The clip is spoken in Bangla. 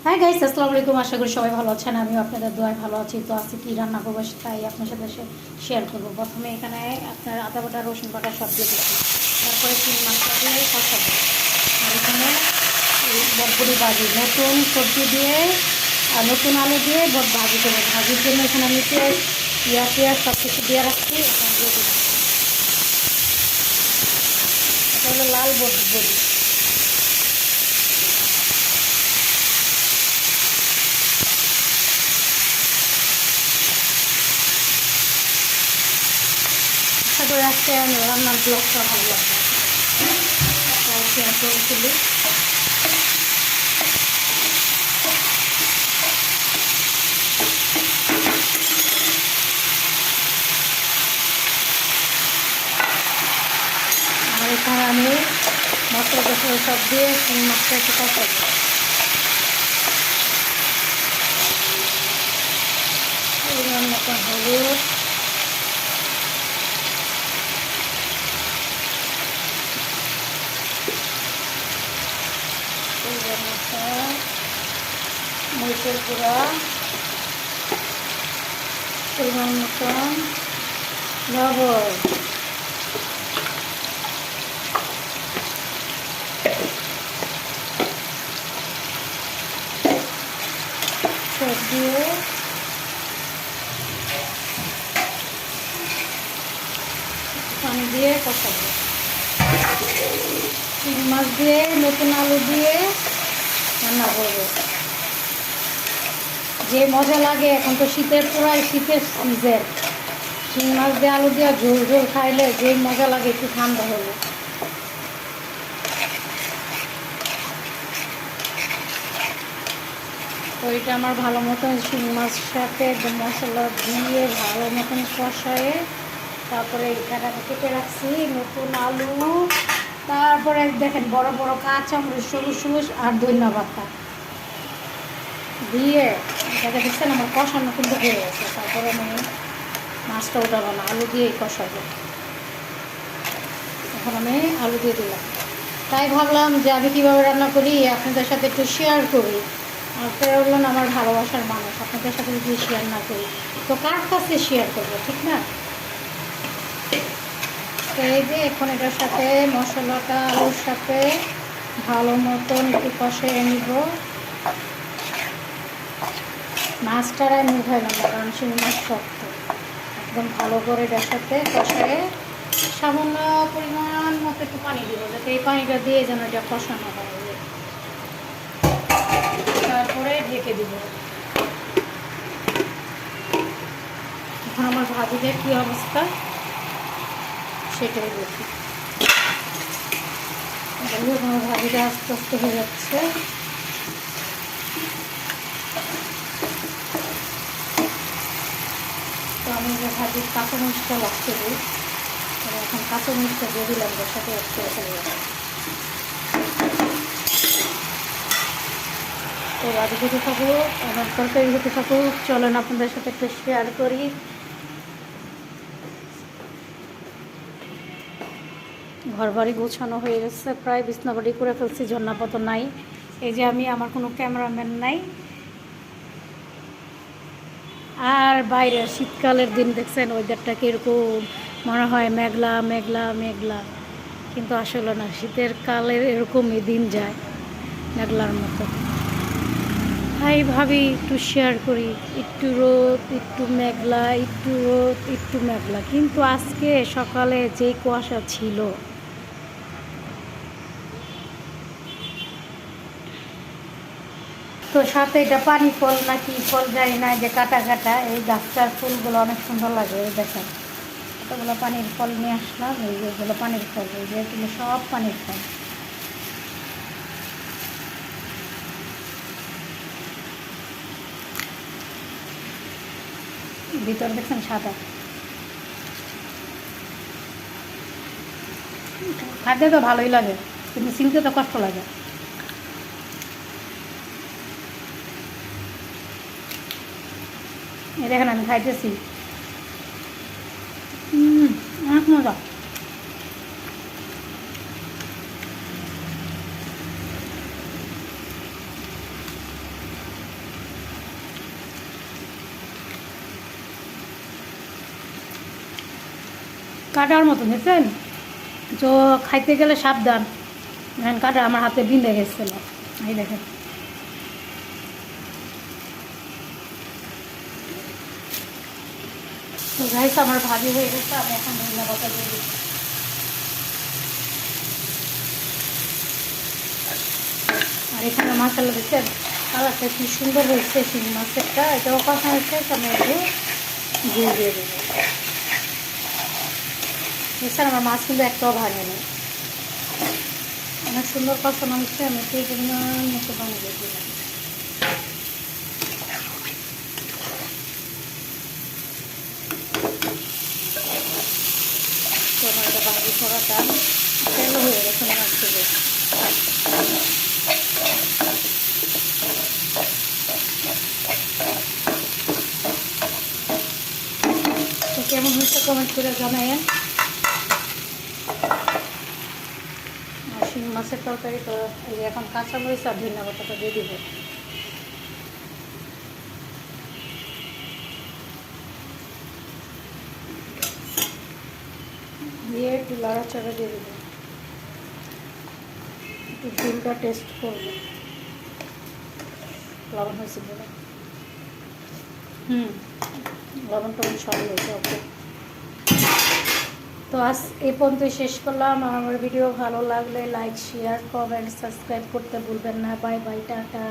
হাই গাইস, আসসালামু আলাইকুম। আশা করি সবাই ভালো আছেন। আমিও আপনাদের দোয়ায় ভালো আছি। তো আজকে কী রান্না করবো তাই আপনার সাথে শেয়ার করবো। প্রথমে এখানে আপনার আদা বাটা, রসুন বাটা সব দিয়ে দিচ্ছি। তারপরে চিনি মাছটা দিয়ে কষাবো। আর এখানে বটবড়ি ভাজি, নতুন সবজি দিয়ে আর নতুন আলু দিয়ে ভাজি করবো। ভাজির জন্য এখানে আমি পেঁয়াজ সব কিছু দিয়ে রাখছি। এখানে দিয়ে দিচ্ছি, এটা হলো লাল বটবড়ি। আশা করি আজকে রান্নার ব্লগটা ভালো লাগবে। শেয়ার করেছিলি আর এখানে আমি মশলা টসলা সব দিয়ে মাছটা একটু কষাবো। পরিমাণ মতো হলুদ, পরিমাণ মতো মরিচের গুঁড়া, পরিমাণ মতন লবণ, সব দিয়ে পানি দিয়ে কষাবো। চিংড়ি মাছ দিয়ে নতুন আলু দিয়ে রান্না করবো। যে মজা লাগে, এখন তো শীতের শীতের সিজন, চিংড়ি মাছ দিয়ে আলু দিয়ে ঝোল ঝোল খাইলে যে মজা লাগে একটু ঠান্ডা হলে। তো এটা আমার ভালো মতন চিংড়ি মাছের সাথে মশলা দিয়ে ভালো মতন কষায়ে তারপরে এখানে আমি কেটে রাখছি নতুন আলু, তারপরে দেখেন বড় বড় কাঁচামরিচ সবুজ সবুজ আর ধনিয়া পাতা দিয়ে এটাকে দেখছেন আমার কষানো কিন্তু হয়ে গেছে। তারপরে আমি মাছটা উঠাবো না, আলু দিয়েই কষাবো। এখন আমি আলু দিয়ে দিলাম। তাই ভাবলাম যে আমি কীভাবে রান্না করি আপনাদের সাথে একটু শেয়ার করি। আপনারা বললেন আমার ভালোবাসার মানুষ, আপনাদের সাথে যদি শেয়ার না করি তো কার কাছে শেয়ার করবো, ঠিক না? তো এই যে এখন এটার সাথে মশলাটা আলুর সাথে ভালো মতন একটু কষিয়ে নিব। মাছটার আমি উঠাইলাম না, কারণ সেই মাছ শক্ত। একদম ভালো করে এটার সাথে কষায় সামান্য পরিমাণ মতো একটু পানি দিব, যাতে এই পানিটা দিয়ে যেন এটা কষানো হয়। তারপরে ঢেকে দিব। এখন আমার ভাজিদের কী অবস্থা সেটাই দেখি। আমার ভাজিটা আস্তে আস্তে হয়ে যাচ্ছে। তো আমি যে ভাজির কাঁচামরিচটা লাগতে দিই, এখন কাঁচামরিচটা দিয়ে দিলাম, ওর সাথে একটু তো ভাজি খেতে থাকুক, আমার তরকারি খেতে থাকুক। চলেন আপনাদের সাথে একটু শেয়ার করি। ঘর বাড়ি গোছানো হয়ে গেছে, প্রায় বিছনাবাড়ি করে ফেলছি, ঝর্ণাপথ নাই। এই যে আমি, আমার কোনো ক্যামেরাম্যান নাই। আর বাইরে শীতকালের দিন দেখছেন ওয়েদারটা কীরকম, মনে হয় মেঘলা মেঘলা মেঘলা, কিন্তু আসলে না, শীতের কালের এরকমই দিন যায় মেঘলার মতো। তাই ভাবি একটু শেয়ার করি, একটু রোদ একটু মেঘলা, একটু রোদ একটু মেঘলা, কিন্তু আজকে সকালে যেই কুয়াশা ছিল। তো সাথে এটা পানি ফল নাকি ফল যায় না, যে কাটা কাটা এই গাছটার ফুলগুলো অনেক সুন্দর লাগে। এই দেখেন কতগুলো পানির ফল নিয়ে আসলাম, এই যেগুলো পানির ফল, এই যেগুলো সব পানির ফল। ভিতর দেখছেন সাদা, খাদ্য তো ভালোই লাগে, কিন্তু চিনতে তো কষ্ট লাগে। এই দেখেন আমি খাইতেছি, অনেক মজা। কাটার মতো দেখছেন, তো খাইতে গেলে সাবধান। দেখেন কাটা আমার হাতে বিঁধে গেছিল, এই দেখেন। তো গাইস আমার ভাজি হয়ে গেছে, আমি এখন ধনিয়া পাতা দিয়ে দিচ্ছি। আর এখানে মশলা দিচ্ছেন, কালারটা কি সুন্দর হয়েছে শিঙি মাছেরটা, এটাও কষা হয়েছে। আমি একটু গুঁড়ো দিয়ে দেবো। এছাড়া আমার মাছ কিন্তু একটাও ভাঙে নেই, অনেক সুন্দর কষানো হচ্ছে। আমি সেই জন্য মতো বানিয়ে দিলাম। টমেটো ভাজি করাটা তেল হয়ে গেছে মনে হচ্ছে যে। তো কেমন হচ্ছে কমেন্ট করে জানায়েন। আর শিঙি মাছের তরকারি তো এই এখন কাঁচা মরিচ আর ধনিয়া পাতাটা দিয়ে দিব। দিয়ে একটু লাড়াচাড়া দিয়ে দেবো, একটু ঝোলটা টেস্ট করবো লবণ হয়েছে বলে। লবণ টবণ সবই হয়েছে, ওকে। তো আজ এই পর্যন্তই শেষ করলাম। আমার ভিডিও ভালো লাগলে লাইক, শেয়ার, কমেন্ট, সাবস্ক্রাইব করতে ভুলবেন না। Bye bye, tata.